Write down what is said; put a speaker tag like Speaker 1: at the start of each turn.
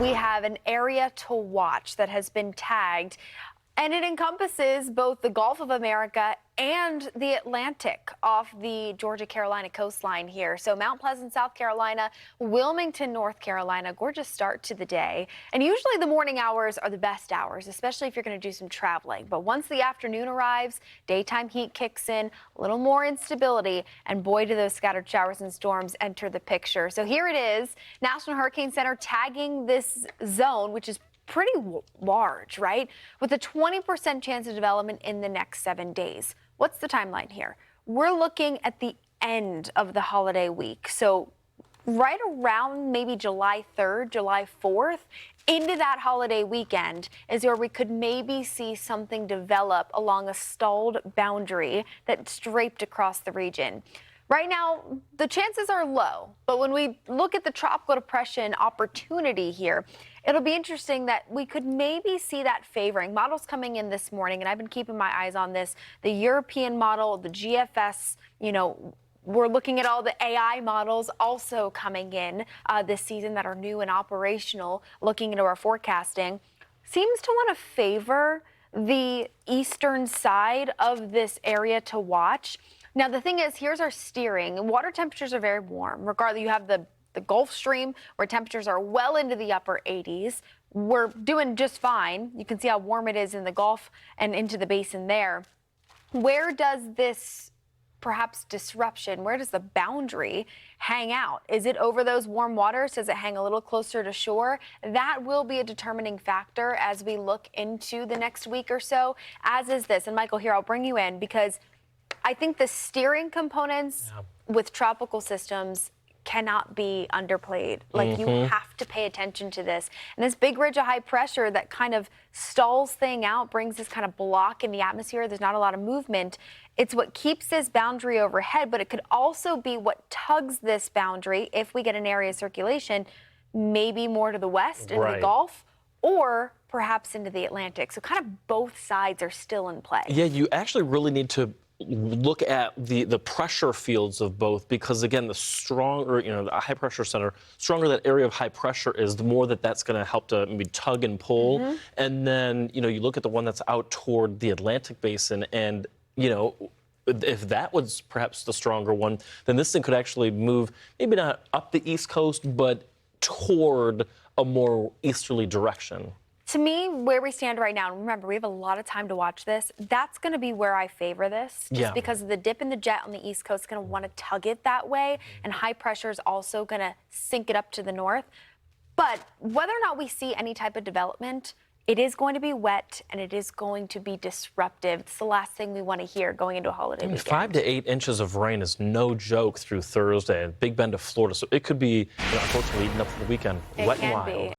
Speaker 1: we have an area to watch that has been tagged, and it encompasses both the Gulf of America and the Atlantic off the Georgia-Carolina coastline here. So Mount Pleasant, South Carolina, Wilmington, North Carolina, gorgeous start to the day. And usually the morning hours are the best hours, especially if you're going to do some traveling. But once the afternoon arrives, daytime heat kicks in, a little more instability, and boy, do those scattered showers and storms enter the picture. So here it is, National Hurricane Center tagging this zone, which is pretty large, right? With a 20% chance of development in the next 7 days. What's the timeline here? We're looking at the end of the holiday week. So right around maybe July 3rd, July 4th, into that holiday weekend is where we could maybe see something develop along a stalled boundary that's draped across the region. Right now, the chances are low, but when we look at the tropical depression opportunity here, it'll be interesting that we could maybe see that favoring. Models coming in this morning, and I've been keeping my eyes on this. The European model, the GFS, we're looking at all the AI models also coming in this season that are new and operational, looking into our forecasting, seems to want to favor the eastern side of this area to watch. Now, the thing is, here's our steering. Water temperatures are very warm. Regardless, you have the Gulf Stream where temperatures are well into the upper 80s. We're doing just fine. You can see how warm it is in the Gulf and into the basin there. Where does this perhaps disruption, where does the boundary hang out? Is it over those warm waters? Does it hang a little closer to shore? That will be a determining factor as we look into the next week or so, as is this. And Michael, here, I'll bring you in because I think the steering components with tropical systems cannot be underplayed. Like, you have to pay attention to this. And this big ridge of high pressure that kind of stalls thing out, brings this kind of block in the atmosphere. There's not a lot of movement. It's what keeps this boundary overhead, but it could also be what tugs this boundary if we get an area of circulation, maybe more to the west into the Gulf, or perhaps into the Atlantic. So kind of both sides are still in play.
Speaker 2: Yeah, you actually really need to look at the pressure fields of both, because again, the stronger, the high pressure center, stronger that area of high pressure is, the more that's going to help to maybe tug and pull. And then, you look at the one that's out toward the Atlantic basin, and, if that was perhaps the stronger one, then this thing could actually move, maybe not up the East Coast, but toward a more easterly direction.
Speaker 1: To me, where we stand right now, and remember, we have a lot of time to watch this, that's going to be where I favor this, just because of the dip in the jet on the East Coast is going to want to tug it that way, and high pressure is also going to sink it up to the north. But whether or not we see any type of development, it is going to be wet, and it is going to be disruptive. It's the last thing we want to hear going into a holiday weekend.
Speaker 2: 5 to 8 inches of rain is no joke through Thursday, Big Bend of Florida, so it could be, unfortunately, leading up to the weekend, wet and wild.